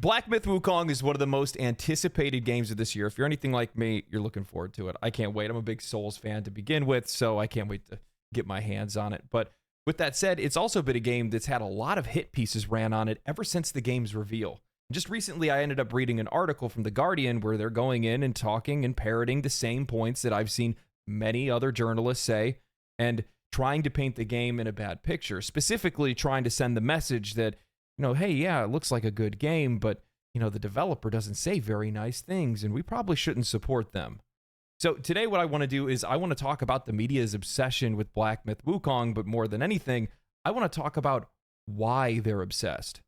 Black Myth Wukong is one of the most anticipated games of this year. If you're anything like me, you're looking forward to it. I can't wait. I'm a big Souls fan to begin with, so I can't wait to get my hands on it. But with that said, it's also been a game that's had a lot of hit pieces ran on it ever since the game's reveal. Just recently, I ended up reading an article from The Guardian where they're going in and talking and parroting the same points that I've seen many other journalists say, and trying to paint the game in a bad picture, specifically trying to send the message that, hey, yeah, it looks like a good game, but, the developer doesn't say very nice things, and we probably shouldn't support them. So today what I want to do is I want to talk about the media's obsession with Black Myth Wukong, but more than anything, I want to talk about why they're obsessed.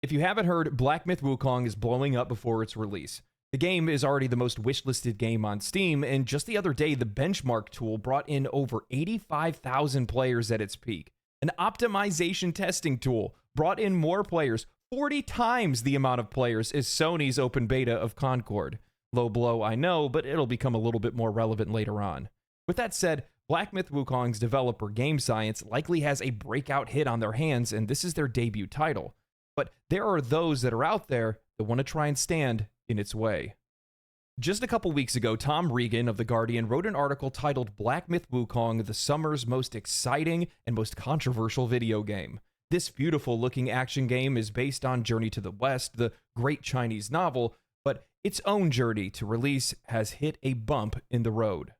If you haven't heard, Black Myth Wukong is blowing up before its release. The game is already the most wishlisted game on Steam, and just the other day, the benchmark tool brought in over 85,000 players at its peak. An optimization testing tool brought in more players, 40 times the amount of players as Sony's open beta of Concord. Low blow, I know, but it'll become a little bit more relevant later on. With that said, Black Myth Wukong's developer, Game Science, likely has a breakout hit on their hands, and this is their debut title. But there are those that are out there that want to try and stand in its way. Just a couple weeks ago, Tom Regan of The Guardian wrote an article titled Black Myth Wukong, the summer's most exciting and most controversial video game. This beautiful looking action game is based on Journey to the West, the great Chinese novel, but its own journey to release has hit a bump in the road.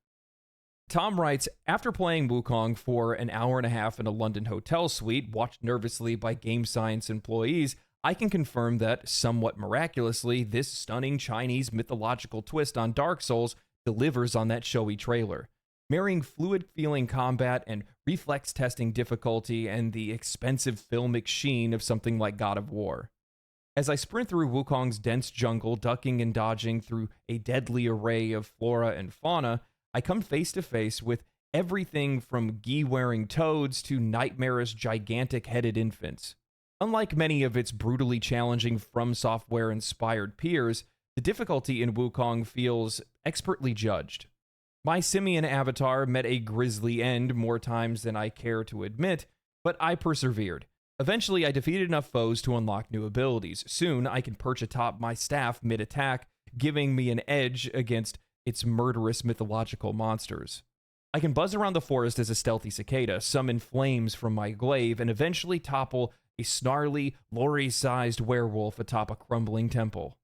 Tom writes, after playing Wukong for an hour and a half in a London hotel suite, watched nervously by Game Science employees, I can confirm that, somewhat miraculously, this stunning Chinese mythological twist on Dark Souls delivers on that showy trailer. Marrying fluid-feeling combat and reflex-testing difficulty and the expensive filmic sheen of something like God of War. As I sprint through Wukong's dense jungle, ducking and dodging through a deadly array of flora and fauna, I come face to face with everything from gi-wearing toads to nightmarish gigantic-headed infants. Unlike many of its brutally challenging From Software-inspired peers, the difficulty in Wukong feels expertly judged. My simian avatar met a grisly end more times than I care to admit, but I persevered. Eventually, I defeated enough foes to unlock new abilities. Soon, I can perch atop my staff mid-attack, giving me an edge against its murderous mythological monsters. I can buzz around the forest as a stealthy cicada, summon flames from my glaive, and eventually topple a snarly, lorry-sized werewolf atop a crumbling temple.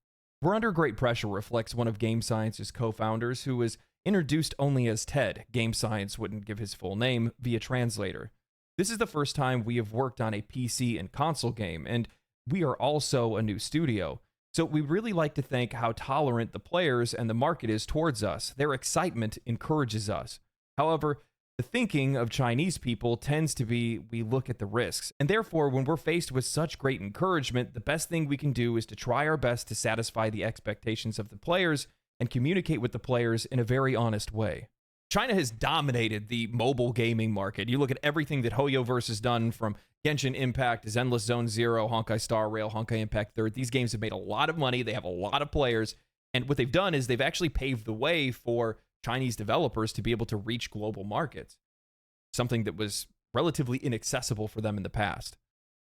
We're under great pressure reflects one of Game Science's co-founders, who was introduced only as Ted. Game Science wouldn't give his full name via translator. This is the first time we have worked on a PC and console game, and we are also a new studio. So we really like to think how tolerant the players and the market is towards us. Their excitement encourages us. However, the thinking of Chinese people tends to be, we look at the risks. And therefore, when we're faced with such great encouragement, the best thing we can do is to try our best to satisfy the expectations of the players and communicate with the players in a very honest way. China has dominated the mobile gaming market. You look at everything that HoYoverse has done, from Genshin Impact to Zenless Zone Zero, Honkai Star Rail, Honkai Impact 3rd. These games have made a lot of money. They have a lot of players. And what they've done is they've actually paved the way for Chinese developers to be able to reach global markets, something that was relatively inaccessible for them in the past.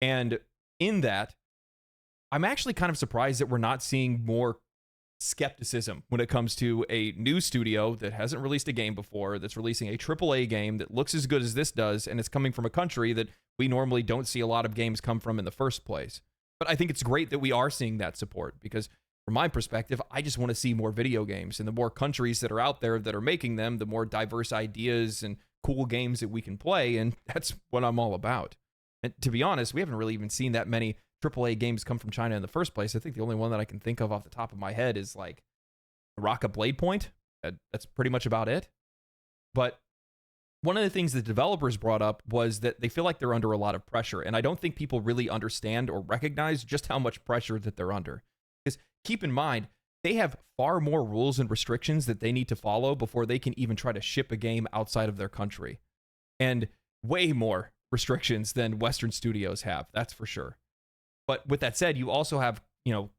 And in that, I'm actually kind of surprised that we're not seeing more skepticism when it comes to a new studio that hasn't released a game before, that's releasing a AAA game that looks as good as this does, and it's coming from a country that we normally don't see a lot of games come from in the first place. But I think it's great that we are seeing that support, because from my perspective, I just want to see more video games, and the more countries that are out there that are making them, the more diverse ideas and cool games that we can play, and that's what I'm all about. And to be honest, we haven't really even seen that many AAA games come from China in the first place. I think the only one that I can think of off the top of my head is like Rocket Blade Point. That's pretty much about it. But one of the things the developers brought up was that they feel like they're under a lot of pressure, and I don't think people really understand or recognize just how much pressure that they're under. Because keep in mind, they have far more rules and restrictions that they need to follow before they can even try to ship a game outside of their country. And way more restrictions than Western studios have, that's for sure. But with that said, you also have,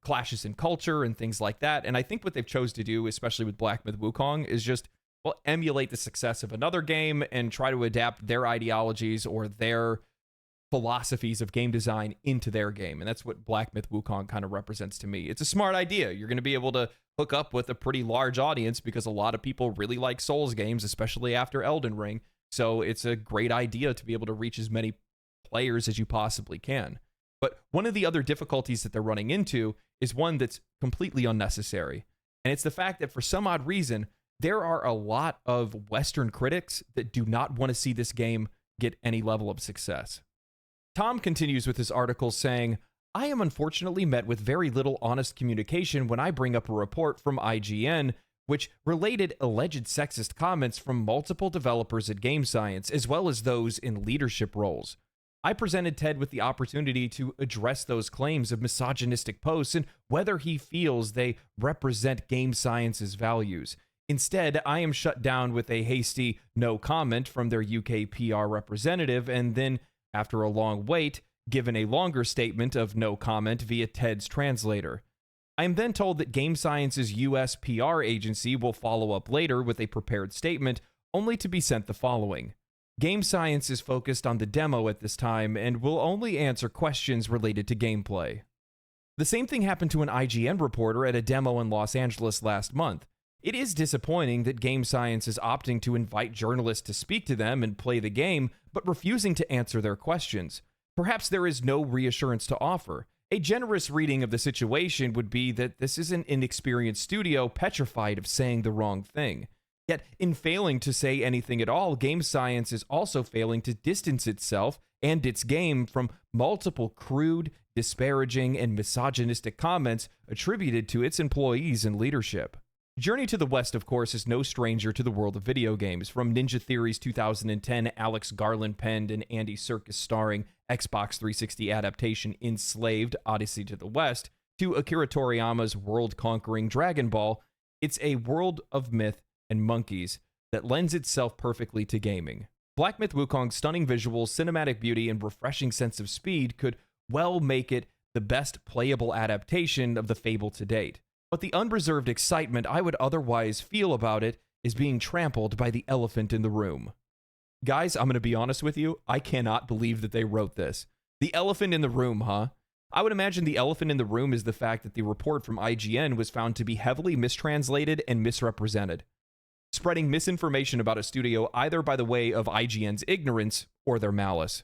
clashes in culture and things like that. And I think what they've chose to do, especially with Black Myth Wukong, is just, emulate the success of another game and try to adapt their ideologies or their philosophies of game design into their game. And that's what Black Myth Wukong kind of represents to me. It's a smart idea. You're going to be able to hook up with a pretty large audience because a lot of people really like Souls games, especially after Elden Ring. So it's a great idea to be able to reach as many players as you possibly can. But one of the other difficulties that they're running into is one that's completely unnecessary. And it's the fact that for some odd reason, there are a lot of Western critics that do not want to see this game get any level of success. Tom continues with his article saying, I am unfortunately met with very little honest communication when I bring up a report from IGN which related alleged sexist comments from multiple developers at Game Science, as well as those in leadership roles. I presented Ted with the opportunity to address those claims of misogynistic posts and whether he feels they represent Game Science's values. Instead, I am shut down with a hasty no comment from their UK PR representative, and then, after a long wait, given a longer statement of no comment via Ted's translator. I am then told that Game Science's US PR agency will follow up later with a prepared statement, only to be sent the following. Game Science is focused on the demo at this time and will only answer questions related to gameplay. The same thing happened to an IGN reporter at a demo in Los Angeles last month. It is disappointing that Game Science is opting to invite journalists to speak to them and play the game, but refusing to answer their questions. Perhaps there is no reassurance to offer. A generous reading of the situation would be that this is an inexperienced studio petrified of saying the wrong thing. Yet, in failing to say anything at all, Game Science is also failing to distance itself and its game from multiple crude, disparaging, and misogynistic comments attributed to its employees and leadership. Journey to the West, of course, is no stranger to the world of video games. From Ninja Theory's 2010 Alex Garland penned and Andy Serkis starring Xbox 360 adaptation Enslaved: Odyssey to the West, to Akira Toriyama's world-conquering Dragon Ball, it's a world of myth and monkeys that lends itself perfectly to gaming. Black Myth Wukong's stunning visuals, cinematic beauty, and refreshing sense of speed could well make it the best playable adaptation of the fable to date. But the unreserved excitement I would otherwise feel about it is being trampled by the elephant in the room. Guys, I'm going to be honest with you, I cannot believe that they wrote this. The elephant in the room, huh? I would imagine the elephant in the room is the fact that the report from IGN was found to be heavily mistranslated and misrepresented, spreading misinformation about a studio either by the way of IGN's ignorance or their malice.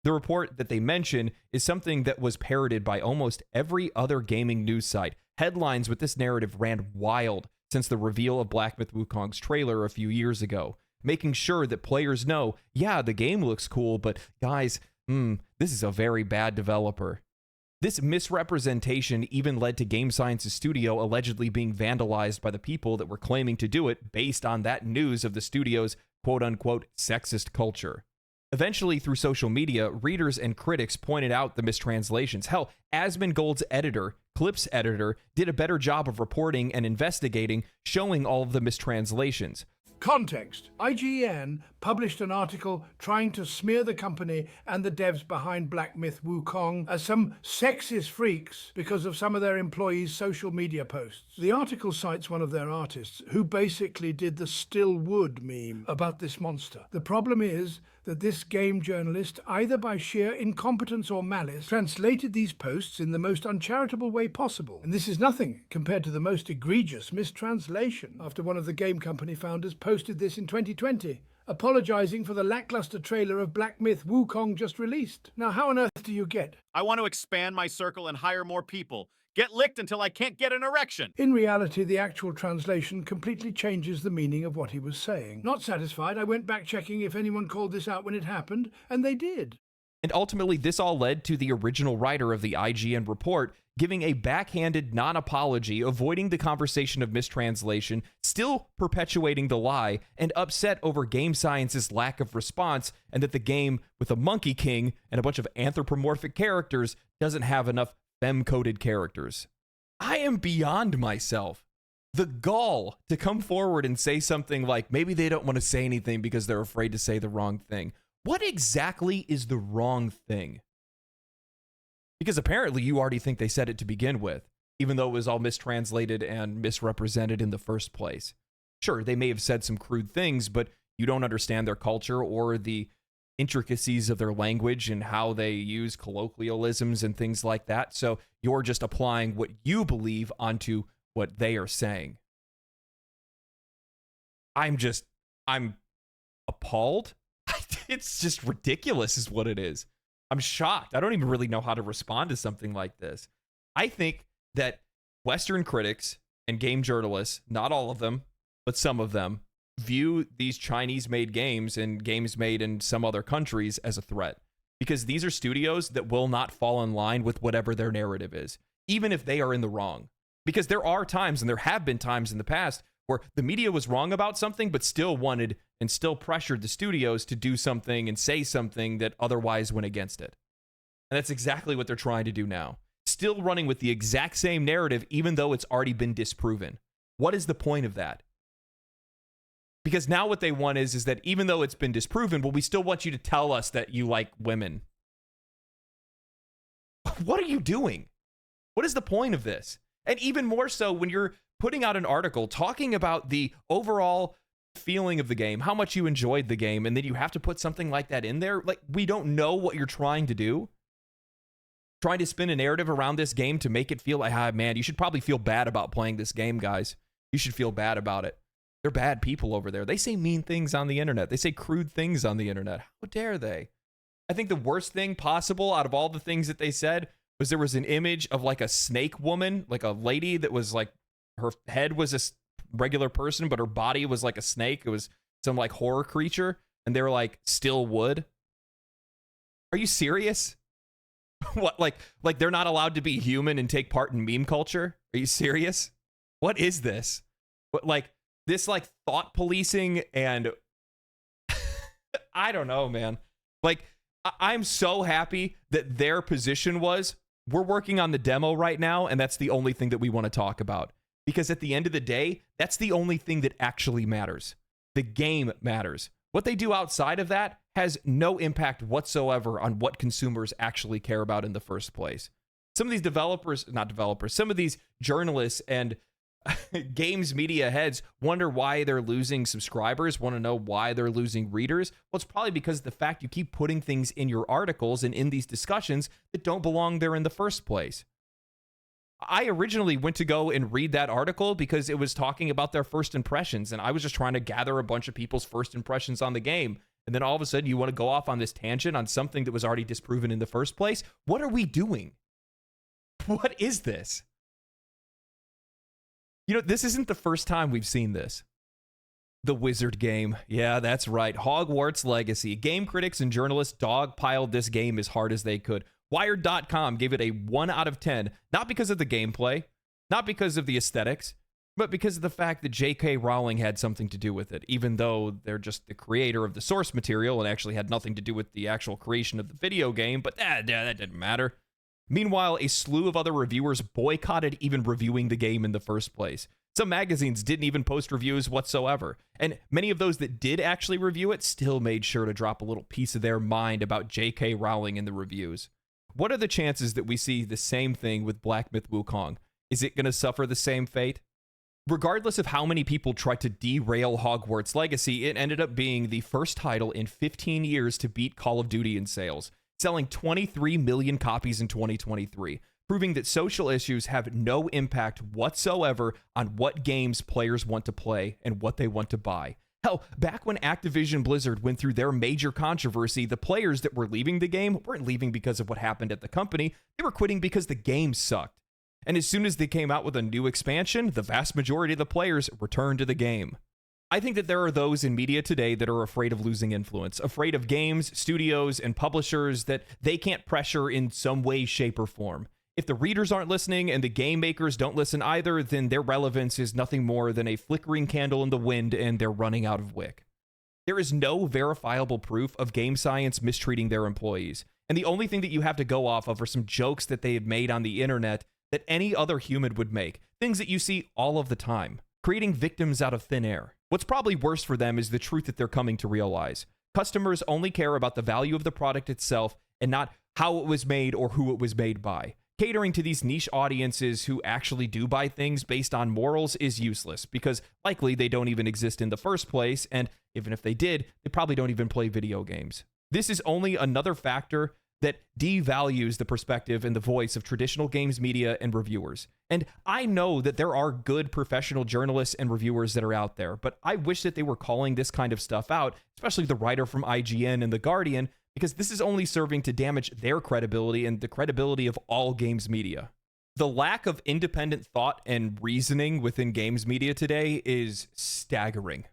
The report that they mention is something that was parroted by almost every other gaming news site. Headlines with this narrative ran wild since the reveal of Black Myth Wukong's trailer a few years ago, making sure that players know, yeah, the game looks cool, but guys, this is a very bad developer. This misrepresentation even led to Game Science's studio allegedly being vandalized by the people that were claiming to do it based on that news of the studio's quote-unquote sexist culture. Eventually, through social media, readers and critics pointed out the mistranslations. Hell, Asmongold's editor, Clip's editor, did a better job of reporting and investigating, showing all of the mistranslations. Context. IGN published an article trying to smear the company and the devs behind Black Myth Wukong as some sexist freaks because of some of their employees' social media posts. The article cites one of their artists who basically did the still wood meme about this monster. The problem is that this game journalist, either by sheer incompetence or malice, translated these posts in the most uncharitable way possible. And this is nothing compared to the most egregious mistranslation after one of the game company founders posted this in 2020, apologizing for the lackluster trailer of Black Myth Wukong just released. Now, how on earth do you get? I want to expand my circle and hire more people. Get licked until I can't get an erection. In reality, the actual translation completely changes the meaning of what he was saying. Not satisfied, I went back checking if anyone called this out when it happened, and they did. And ultimately, this all led to the original writer of the IGN report giving a backhanded non-apology, avoiding the conversation of mistranslation, still perpetuating the lie, and upset over Game Science's lack of response, and that the game with a Monkey King and a bunch of anthropomorphic characters doesn't have enough femme-coded characters. I am beyond myself. The gall to come forward and say something like maybe they don't want to say anything because they're afraid to say the wrong thing. What exactly is the wrong thing? Because apparently you already think they said it to begin with, even though it was all mistranslated and misrepresented in the first place. Sure, they may have said some crude things, but you don't understand their culture or the intricacies of their language and how they use colloquialisms and things like that. So you're just applying what you believe onto what they are saying. I'm appalled. It's just ridiculous is what it is. I'm shocked. I don't even really know how to respond to something like this. I think that Western critics and game journalists, not all of them, but some of them, view these Chinese-made games and games made in some other countries as a threat. Because these are studios that will not fall in line with whatever their narrative is, even if they are in the wrong. Because there are times, and there have been times in the past, where the media was wrong about something, but still wanted and still pressured the studios to do something and say something that otherwise went against it. And that's exactly what they're trying to do now. Still running with the exact same narrative, even though it's already been disproven. What is the point of that? Because now what they want is that even though it's been disproven, well, we still want you to tell us that you like women. What are you doing? What is the point of this? And even more so when you're putting out an article talking about the overall feeling of the game, how much you enjoyed the game, and then you have to put something like that in there. Like, we don't know what you're trying to do. Trying to spin a narrative around this game to make it feel like, man, you should probably feel bad about playing this game, guys. You should feel bad about it. They're bad people over there. They say mean things on the internet. They say crude things on the internet. How dare they? I think the worst thing possible out of all the things that they said was there was an image of like a snake woman, like a lady that was like, her head was a regular person, but her body was like a snake. It was some like horror creature. And they were like, still would. Are you serious? What, like they're not allowed to be human and take part in meme culture? Are you serious? What is this? What, like, this like thought policing and I don't know, man. Like, I'm so happy that their position was, we're working on the demo right now, and that's the only thing that we want to talk about. Because at the end of the day, that's the only thing that actually matters. The game matters. What they do outside of that has no impact whatsoever on what consumers actually care about in the first place. Some of these some of these journalists and games media heads wonder why they're losing subscribers, want to know why they're losing readers. Well, it's probably because of the fact you keep putting things in your articles and in these discussions that don't belong there in the first place. I originally went to go and read that article because it was talking about their first impressions, and I was just trying to gather a bunch of people's first impressions on the game. And then all of a sudden you want to go off on this tangent on something that was already disproven in the first place? What are we doing? What is this? You know, this isn't the first time we've seen this. The Wizard game. Yeah, that's right. Hogwarts Legacy. Game critics and journalists dogpiled this game as hard as they could. Wired.com gave it a 1 out of 10, not because of the gameplay, not because of the aesthetics, but because of the fact that J.K. Rowling had something to do with it, even though they're just the creator of the source material and actually had nothing to do with the actual creation of the video game, but that didn't matter. Meanwhile, a slew of other reviewers boycotted even reviewing the game in the first place. Some magazines didn't even post reviews whatsoever, and many of those that did actually review it still made sure to drop a little piece of their mind about J.K. Rowling in the reviews. What are the chances that we see the same thing with Black Myth Wukong? Is it going to suffer the same fate? Regardless of how many people tried to derail Hogwarts Legacy, it ended up being the first title in 15 years to beat Call of Duty in sales, selling 23 million copies in 2023, proving that social issues have no impact whatsoever on what games players want to play and what they want to buy. Hell, back when Activision Blizzard went through their major controversy, the players that were leaving the game weren't leaving because of what happened at the company. They were quitting because the game sucked. And as soon as they came out with a new expansion, the vast majority of the players returned to the game. I think that there are those in media today that are afraid of losing influence, afraid of games, studios, and publishers that they can't pressure in some way, shape, or form. If the readers aren't listening and the game makers don't listen either, then their relevance is nothing more than a flickering candle in the wind and they're running out of wick. There is no verifiable proof of game science mistreating their employees. And the only thing that you have to go off of are some jokes that they have made on the internet that any other human would make. Things that you see all of the time. Creating victims out of thin air. What's probably worse for them is the truth that they're coming to realize. Customers only care about the value of the product itself and not how it was made or who it was made by. Catering to these niche audiences who actually do buy things based on morals is useless because likely they don't even exist in the first place, and even if they did, they probably don't even play video games. This is only another factor that devalues the perspective and the voice of traditional games media and reviewers. And I know that there are good professional journalists and reviewers that are out there, but I wish that they were calling this kind of stuff out, especially the writer from IGN and The Guardian, because this is only serving to damage their credibility and the credibility of all games media. The lack of independent thought and reasoning within games media today is staggering.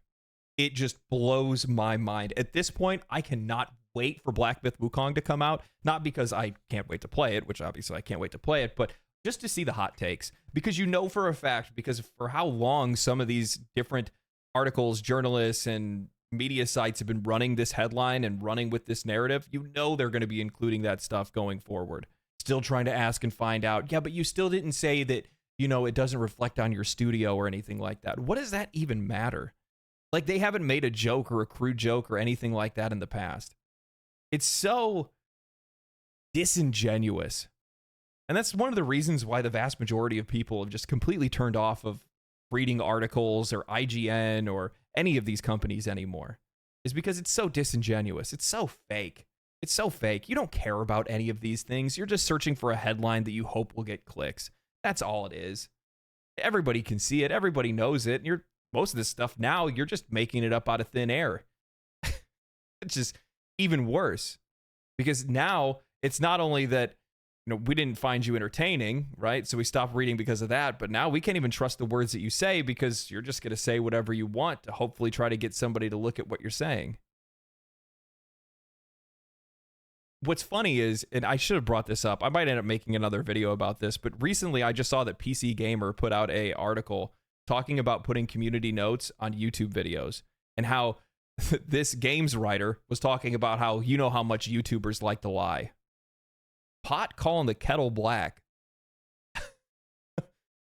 It just blows my mind. At this point, I cannot wait for Black Myth Wukong to come out, not because I can't wait to play it, which obviously I can't wait to play it, but just to see the hot takes, because you know for a fact, because for how long some of these different articles, journalists, and media sites have been running this headline and running with this narrative, you know they're going to be including that stuff going forward. Still trying to ask and find out, yeah, but you still didn't say that, you know, it doesn't reflect on your studio or anything like that. What does that even matter? Like, they haven't made a joke or a crude joke or anything like that in the past. It's so disingenuous. And that's one of the reasons why the vast majority of people have just completely turned off of reading articles or IGN or any of these companies anymore, is because it's so disingenuous. It's so fake. It's so fake. You don't care about any of these things. You're just searching for a headline that you hope will get clicks. That's all it is. Everybody can see it. Everybody knows it. And most of this stuff now, you're just making it up out of thin air. It's just even worse, because now it's not only that, you know, we didn't find you entertaining, right? So we stopped reading because of that, but now we can't even trust the words that you say because you're just going to say whatever you want to hopefully try to get somebody to look at what you're saying. What's funny is, and I should have brought this up, I might end up making another video about this, but recently I just saw that PC Gamer put out an article talking about putting community notes on YouTube videos and how this games writer was talking about how, you know, how much YouTubers like to lie. Pot calling the kettle black.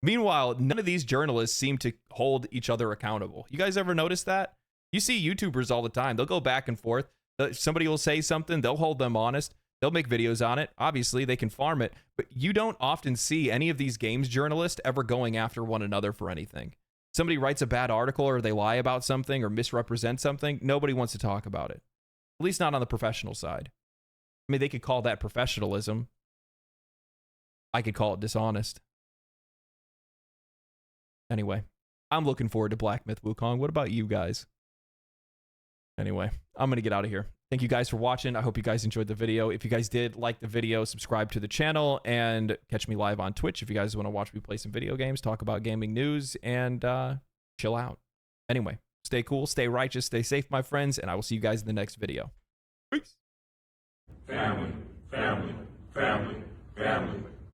Meanwhile, none of these journalists seem to hold each other accountable. You guys ever notice that? You see YouTubers all the time. They'll go back and forth. Somebody will say something. They'll hold them honest. They'll make videos on it. Obviously, they can farm it. But you don't often see any of these games journalists ever going after one another for anything. Somebody writes a bad article or they lie about something or misrepresent something, nobody wants to talk about it. At least not on the professional side. I mean, they could call that professionalism. I could call it dishonest. Anyway, I'm looking forward to Black Myth Wukong. What about you guys? Anyway, I'm going to get out of here. Thank you guys for watching. I hope you guys enjoyed the video. If you guys did like the video, subscribe to the channel and catch me live on Twitch if you guys want to watch me play some video games, talk about gaming news, and chill out. Anyway, stay cool, stay righteous, stay safe, my friends, and I will see you guys in the next video. Peace. Family, family, family, family.